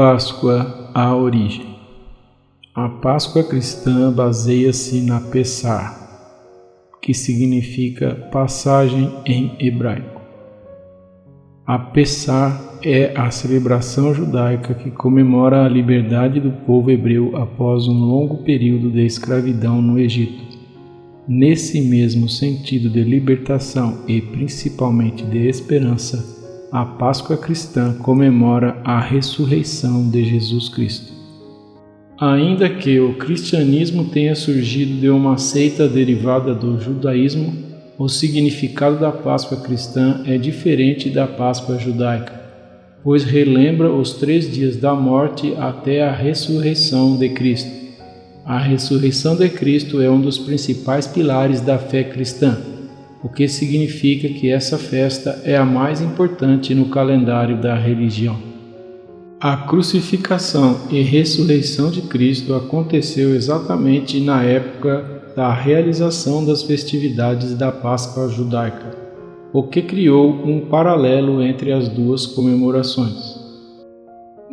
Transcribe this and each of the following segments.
Páscoa, a origem. A Páscoa cristã baseia-se na Pessah, que significa passagem em hebraico. A Pessah é a celebração judaica que comemora a liberdade do povo hebreu após um longo período de escravidão no Egito. Nesse mesmo sentido de libertação e principalmente de esperança, a Páscoa cristã comemora a ressurreição de Jesus Cristo. Ainda que o cristianismo tenha surgido de uma seita derivada do judaísmo, o significado da Páscoa cristã é diferente da Páscoa judaica, pois relembra os 3 dias da morte até a ressurreição de Cristo. A ressurreição de Cristo é um dos principais pilares da fé cristã, o que significa que essa festa é a mais importante no calendário da religião. A crucificação e ressurreição de Cristo aconteceu exatamente na época da realização das festividades da Páscoa judaica, o que criou um paralelo entre as duas comemorações.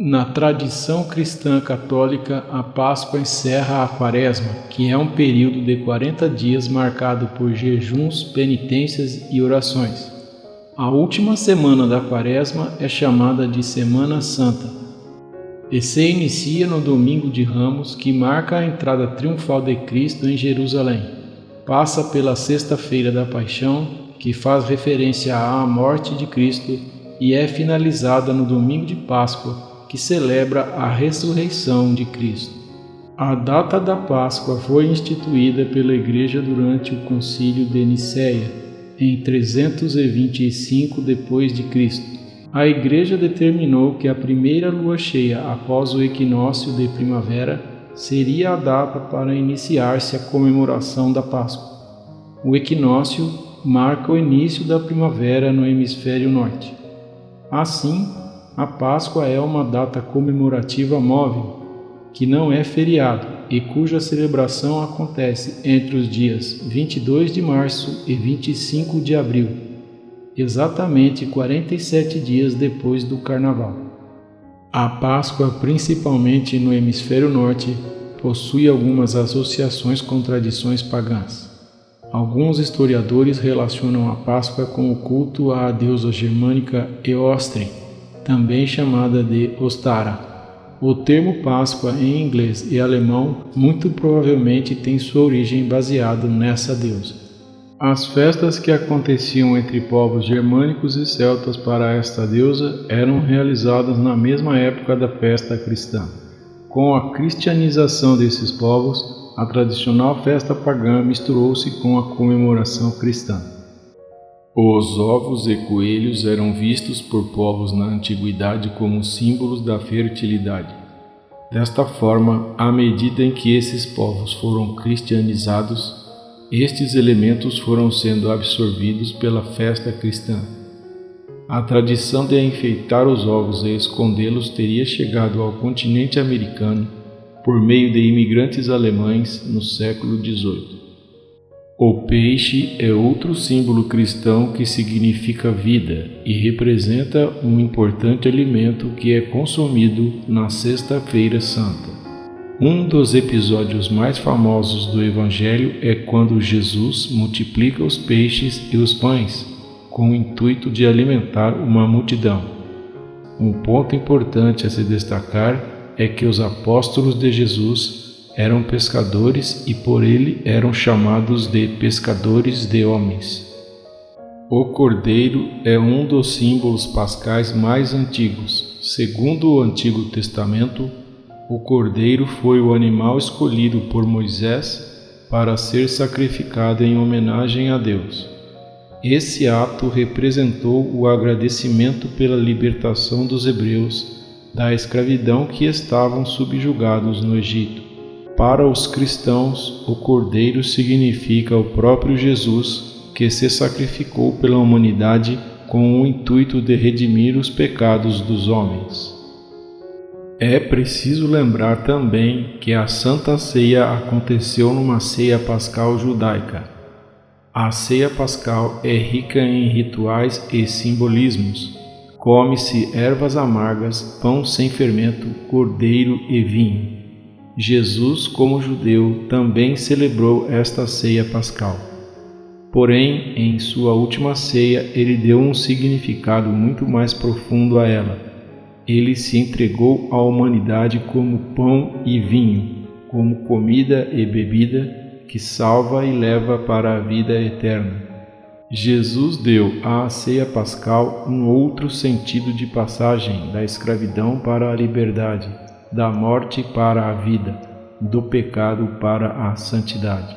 Na tradição cristã católica, a Páscoa encerra a Quaresma, que é um período de 40 dias marcado por jejuns, penitências e orações. A última semana da Quaresma é chamada de Semana Santa e se inicia no Domingo de Ramos, que marca a entrada triunfal de Cristo em Jerusalém. Passa pela Sexta-feira da Paixão, que faz referência à morte de Cristo, e é finalizada no Domingo de Páscoa, que celebra a ressurreição de Cristo. A data da Páscoa foi instituída pela Igreja durante o Concílio de Nicéia, em 325 d.C. A Igreja determinou que a primeira lua cheia após o equinócio de primavera seria a data para iniciar-se a comemoração da Páscoa. O equinócio marca o início da primavera no hemisfério norte. Assim, a Páscoa é uma data comemorativa móvel, que não é feriado e cuja celebração acontece entre os dias 22 de março e 25 de abril, exatamente 47 dias depois do Carnaval. A Páscoa, principalmente no hemisfério norte, possui algumas associações com tradições pagãs. Alguns historiadores relacionam a Páscoa com o culto à deusa germânica Eostrin, também chamada de Ostara. O termo Páscoa em inglês e alemão muito provavelmente tem sua origem baseado nessa deusa. As festas que aconteciam entre povos germânicos e celtas para esta deusa eram realizadas na mesma época da festa cristã. Com a cristianização desses povos, a tradicional festa pagã misturou-se com a comemoração cristã. Os ovos e coelhos eram vistos por povos na antiguidade como símbolos da fertilidade. Desta forma, à medida em que esses povos foram cristianizados, estes elementos foram sendo absorvidos pela festa cristã. A tradição de enfeitar os ovos e escondê-los teria chegado ao continente americano por meio de imigrantes alemães no século XVIII. O peixe é outro símbolo cristão que significa vida e representa um importante alimento que é consumido na Sexta-feira Santa. Um dos episódios mais famosos do Evangelho é quando Jesus multiplica os peixes e os pães, com o intuito de alimentar uma multidão. Um ponto importante a se destacar é que os apóstolos de Jesus eram pescadores e por ele eram chamados de pescadores de homens. O cordeiro é um dos símbolos pascais mais antigos. Segundo o Antigo Testamento, o cordeiro foi o animal escolhido por Moisés para ser sacrificado em homenagem a Deus. Esse ato representou o agradecimento pela libertação dos hebreus da escravidão que estavam subjugados no Egito. Para os cristãos, o Cordeiro significa o próprio Jesus, que se sacrificou pela humanidade com o intuito de redimir os pecados dos homens. É preciso lembrar também que a Santa Ceia aconteceu numa ceia pascal judaica. A ceia pascal é rica em rituais e simbolismos, come-se ervas amargas, pão sem fermento, cordeiro e vinho. Jesus, como judeu, também celebrou esta ceia pascal. Porém, em sua última ceia, ele deu um significado muito mais profundo a ela. Ele se entregou à humanidade como pão e vinho, como comida e bebida que salva e leva para a vida eterna. Jesus deu à ceia pascal um outro sentido de passagem da escravidão para a liberdade, da morte para a vida, do pecado para a santidade.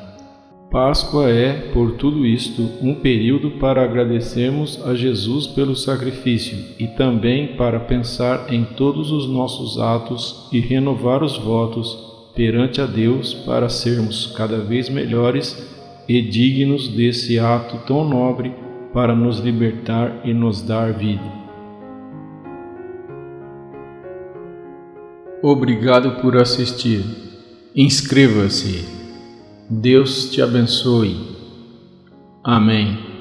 Páscoa é, por tudo isto, um período para agradecermos a Jesus pelo sacrifício e também para pensar em todos os nossos atos e renovar os votos perante a Deus para sermos cada vez melhores e dignos desse ato tão nobre para nos libertar e nos dar vida. Obrigado por assistir. Inscreva-se. Deus te abençoe. Amém.